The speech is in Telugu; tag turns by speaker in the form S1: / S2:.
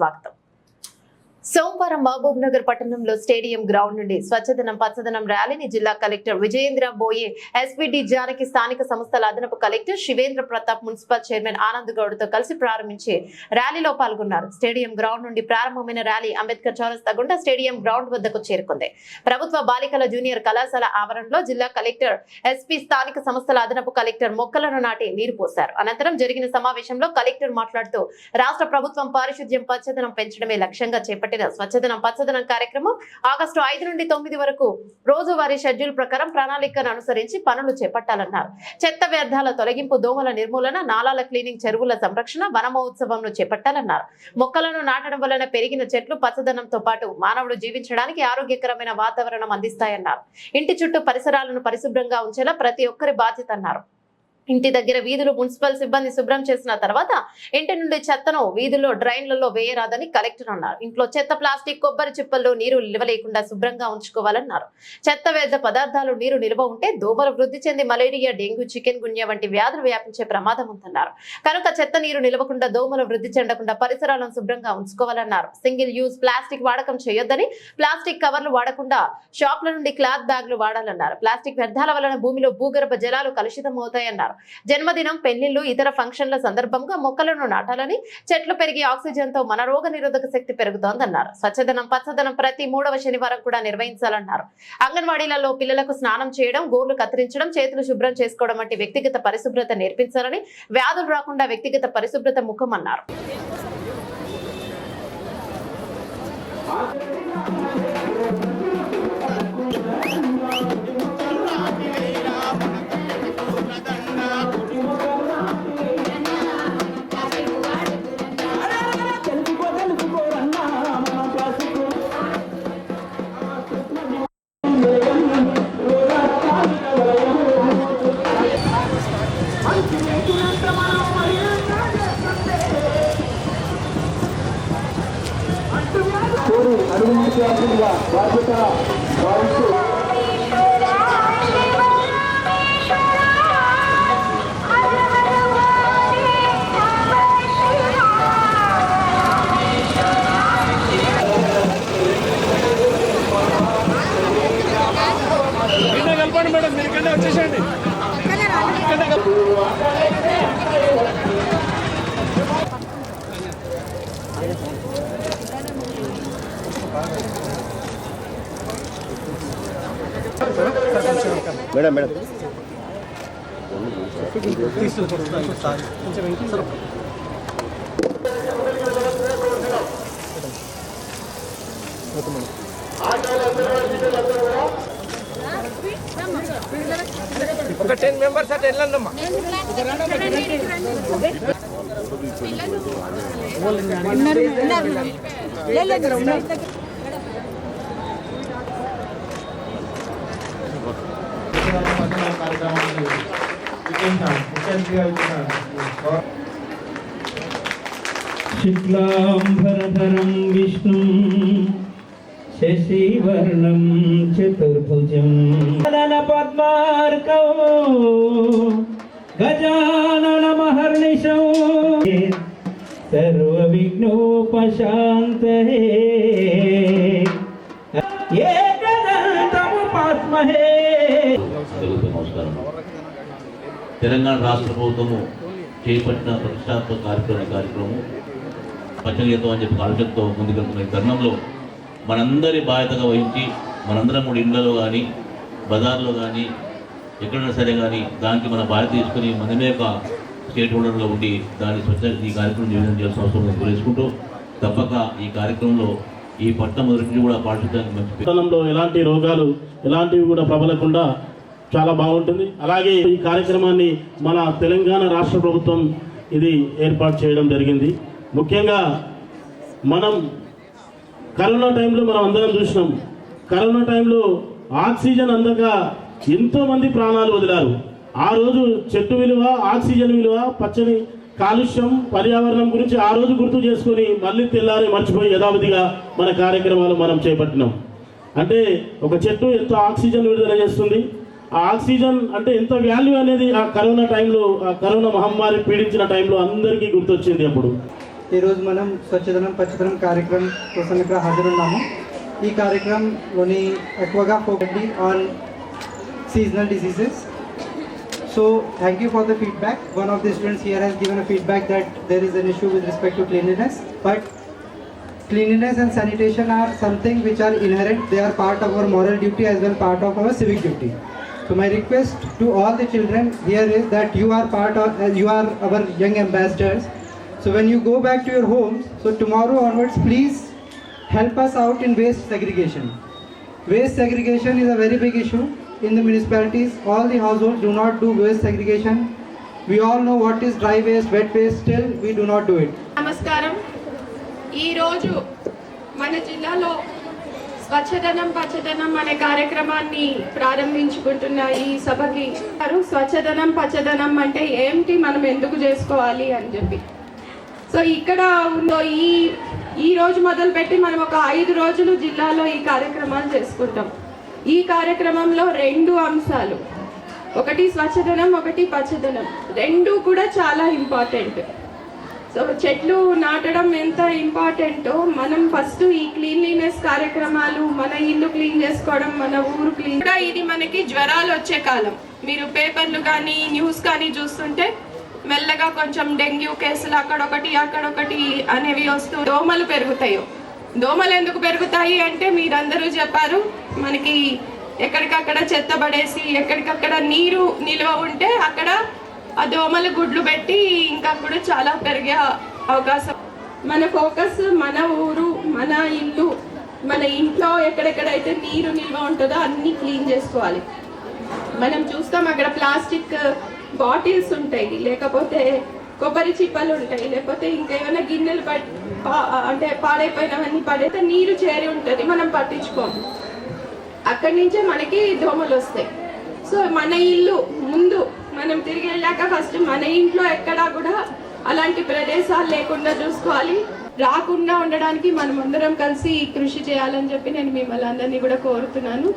S1: స్వాగతం. సోమవారం మహబూబ్ నగర్ పట్టణంలో స్టేడియం గ్రౌండ్ నుండి స్వచ్ఛదనం పచ్చదనం ర్యాలీని జిల్లా కలెక్టర్ విజయేంద్ర బోయే, ఎస్పీడీ జానకి, స్థానిక సంస్థల అదనపు collector Shivendra Pratap, municipal chairman Anand Goud తో కలిసి ప్రారంభించి ర్యాలీలో పాల్గొన్నారు. స్టేడియం గ్రౌండ్ నుండి ప్రారంభమైన ర్యాలీ అంబేద్కర్ చౌరస్తా గుండా స్టేడియం గ్రౌండ్ వద్దకు చేరుకుంది. ప్రభుత్వ బాలికల జూనియర్ కళాశాల ఆవరణలో జిల్లా కలెక్టర్, ఎస్పీ, స్థానిక సంస్థల అదనపు కలెక్టర్ మొక్కలను నాటి నీరు పోశారు. అనంతరం జరిగిన సమావేశంలో కలెక్టర్ మాట్లాడుతూ రాష్ట్ర ప్రభుత్వం పారిశుద్ధ్యం, పచ్చదనం పెంచడమే లక్ష్యంగా చేపట్టిన స్వచ్ఛదనం పచ్చదనం కార్యక్రమం ఆగస్టు 5 నుండి 9 వరకు రోజువారీ షెడ్యూల్ ప్రకారం ప్రణాళికను అనుసరించి పనులు చేపట్టాలన్నారు. చెత్త వ్యర్థాల తొలగింపు, దోమల నిర్మూలన, నాలాల క్లీనింగ్, చెరువుల సంరక్షణ, వన మహోత్సవంను చేపట్టాలన్నారు. మొక్కలను నాటడం వలన పెరిగిన చెట్లు పచ్చదనంతో పాటు మానవుడు జీవించడానికి ఆరోగ్యకరమైన వాతావరణం అందిస్తాయన్నారు. ఇంటి చుట్టూ పరిసరాలను పరిశుభ్రంగా ఉంచేలా ప్రతి ఒక్కరి బాధ్యత అన్నారు. ఇంటి దగ్గర వీధులు మున్సిపల్ సిబ్బంది శుభ్రం చేసిన తర్వాత ఇంటి నుండి చెత్తను వీధుల్లో, డ్రైన్లలో వేయరాదని కలెక్టర్ అన్నారు. ఇంట్లో చెత్త, ప్లాస్టిక్, కొబ్బరి చిప్పల్లో నీరు నిల్వలేకుండా శుభ్రంగా ఉంచుకోవాలన్నారు. చెత్త వ్యర్థ పదార్థాలు నీరు నిల్వ ఉంటే దోమలు వృద్ధి చెంది మలేరియా, డెంగ్యూ, చికెన్ గున్యా వంటి వ్యాధులు వ్యాపించే ప్రమాదం ఉందన్నారు. కనుక చెత్త నీరు నిలవకుండా, దోమలు వృద్ధి చెందకుండా పరిసరాలను శుభ్రంగా ఉంచుకోవాలన్నారు. సింగిల్ యూజ్ ప్లాస్టిక్ వాడకం చేయొద్దని, ప్లాస్టిక్ కవర్లు వాడకుండా షాప్ల నుండి క్లాత్ బ్యాగ్లు వాడాలన్నారు. ప్లాస్టిక్ వ్యర్థాల వలన భూమిలో భూగర్భ జలాలు కలుషితం అవుతాయన్నారు. జన్మదినం, పెళ్లిళ్లు, ఇతర ఫంక్షన్ల సందర్భంగా మొక్కలను నాటాలని, చెట్లు పెరిగి ఆక్సిజన్ తో మన రోగ నిరోధక శక్తి పెరుగుతోందన్నారు. స్వచ్ఛదనం పచ్చదనం ప్రతి 3వ శనివారం కూడా నిర్వహించాలన్నారు. అంగన్వాడీలలో పిల్లలకు స్నానం చేయడం, గోర్లు కత్తిరించడం, చేతులు శుభ్రం చేసుకోవడం వంటి వ్యక్తిగత పరిశుభ్రత నేర్పించాలని, వ్యాధులు రాకుండా వ్యక్తిగత పరిశుభ్రత ముఖం అన్నారు.
S2: మేడం మీరుకంటే వచ్చేసండి.
S3: మేడం మేడం
S2: ఒక 10 మెంబర్స్ అట్లా వెళ్ళండమ్మా.
S4: శుక్లాంబరధరం విష్ణు శశివర్ణం చతుర్భుజం పద్మార్కౌ గజాననమహర్నిశౌ సర్వవిఘ్నోపశాంతయే ఏకదంతముపాస్మహే.
S5: తెలంగాణ రాష్ట్ర ప్రభుత్వము చేపట్టిన ప్రతిష్టాత్మక కార్యక్రమం పచ్చగీతం అని చెప్పి ఆలోచనతో ముందుకెళ్తున్న ఈ తరుణంలో మనందరి బాధ్యతగా వహించి మనందరం కూడా ఇళ్లలో కానీ, బజార్లో కానీ, ఎక్కడైనా సరే కానీ దానికి మన బాధ్యత తీసుకుని మనమే ఒక స్టేట్ హోల్డర్లో ఉండి దాన్ని స్వచ్ఛ ఈ కార్యక్రమం నిర్వహణ చేయాల్సిన అవసరం గురించుకుంటూ తప్పక ఈ కార్యక్రమంలో ఈ పట్టణం మొదటి కూడా పాటించడానికి మంచి
S6: పట్టణంలో ఎలాంటి రోగాలు ఎలాంటివి కూడా ప్రబలకుండా చాలా బాగుంటుంది. అలాగే ఈ కార్యక్రమాన్ని మన తెలంగాణ రాష్ట్ర ప్రభుత్వం ఇది ఏర్పాటు చేయడం జరిగింది. ముఖ్యంగా మనం కరోనా టైంలో మనం అందరం చూసినాం. కరోనా టైంలో ఆక్సిజన్ అందక ఎంతోమంది ప్రాణాలు వదిలారు. ఆ రోజు చెట్టు విలువ, ఆక్సిజన్ విలువ, పచ్చని కాలుష్యం, పర్యావరణం గురించి ఆ రోజు గుర్తు చేసుకొని మళ్ళీ తెల్లారి మర్చిపోయి యథావిధిగా మన కార్యక్రమాలు మనం చేపట్టినాం. అంటే ఒక చెట్టు ఎంత ఆక్సిజన్ విడుదల చేస్తుంది, ఆ ఆక్సిజన్ అంటే ఎంత వాల్యూ అనేది ఆ కరోనా టైంలో, ఆ కరోనా మహమ్మారి పీడించిన టైంలో అందరికీ గుర్తొచ్చింది. అప్పుడు
S3: ఈరోజు మనం స్వచ్ఛదనం పచ్చదనం కార్యక్రమం కోసం ఇక్కడ హాజరున్నాము. ఈ కార్యక్రమంలోని ఎక్కువగా focus on seasonal diseases. So thank you for the feedback. One of the students here has given a feedback that there is an issue with respect to cleanliness, but cleanliness and sanitation are something which are inherent. They are part of our moral duty as well part of our civic duty. So my request to all the children here is that you are part of, you are our young ambassadors. So when you go back to your homes, so tomorrow onwards, please help us out in waste segregation. Waste segregation is a very big issue in the municipalities. All the households do not do waste segregation. We all know what is dry waste, wet waste, still we do not do it.
S7: నమస్కారం. ఈరోజు మన జిల్లాలో స్వచ్ఛదనం పచ్చదనం అనే కార్యక్రమాన్ని ప్రారంభించుకుంటున్న ఈ సభకి స్వచ్ఛదనం పచ్చదనం అంటే ఏమిటి, మనం ఎందుకు చేసుకోవాలి అని చెప్పి. సో ఇక్కడ ఉందో ఈ రోజు మొదలుపెట్టి మనం ఒక 5 రోజులు జిల్లాలో ఈ కార్యక్రమాలు చేసుకుంటాం. ఈ కార్యక్రమంలో 2 అంశాలు, ఒకటి స్వచ్ఛదనం, ఒకటి పచ్చదనం, 2 కూడా చాలా ఇంపార్టెంట్. సో చెట్లు నాటడం ఎంత ఇంపార్టెంటో మనం ఫస్ట్ ఈ క్లీన్లీనెస్ కార్యక్రమాలు, మన ఇల్లు క్లీన్ చేసుకోవడం, మన ఊరు క్లీన్ కూడా. ఇది మనకి జ్వరాలు వచ్చే కాలం. మీరు పేపర్లు కానీ న్యూస్ కానీ చూస్తుంటే మెల్లగా కొంచెం డెంగ్యూ కేసులు అక్కడొకటి అనేవి వస్తూ దోమలు పెరుగుతాయో. దోమలు ఎందుకు పెరుగుతాయి అంటే మీరందరూ చెప్పారు, మనకి ఎక్కడికక్కడ చెత్త పడేసి ఎక్కడికక్కడ నీరు నిల్వ ఉంటే అక్కడ ఆ దోమలు గుడ్లు పెట్టి ఇంకా కూడా చాలా పెరిగే అవకాశం. మన ఫోకస్ మన ఊరు, మన ఇల్లు, మన ఇంట్లో ఎక్కడెక్కడైతే నీరు నిల్వ ఉంటుందో అన్నీ క్లీన్ చేసుకోవాలి. మనం చూస్తాం అక్కడ ప్లాస్టిక్ బాటిల్స్ ఉంటాయి, లేకపోతే కొబ్బరి చిప్పలు ఉంటాయి, లేకపోతే ఇంకేమైనా గిన్నెలు అంటే పాడైపోయినవన్నీ పడైతే నీరు చేరి ఉంటుంది, మనం పట్టించుకోము. అక్కడి నుంచే మనకి దోమలు వస్తాయి. సో మన ఇల్లు ముందు మనం తిరిగి వెళ్ళాక ఫస్ట్ మన ఇంట్లో ఎక్కడా కూడా అలాంటి ప్రదేశాలు లేకుండా చూసుకోవాలి. రాకుండా ఉండడానికి మనం అందరం కలిసి కృషి చేయాలని చెప్పి నేను మిమ్మల్ని అందరినీ కూడా కోరుతున్నాను.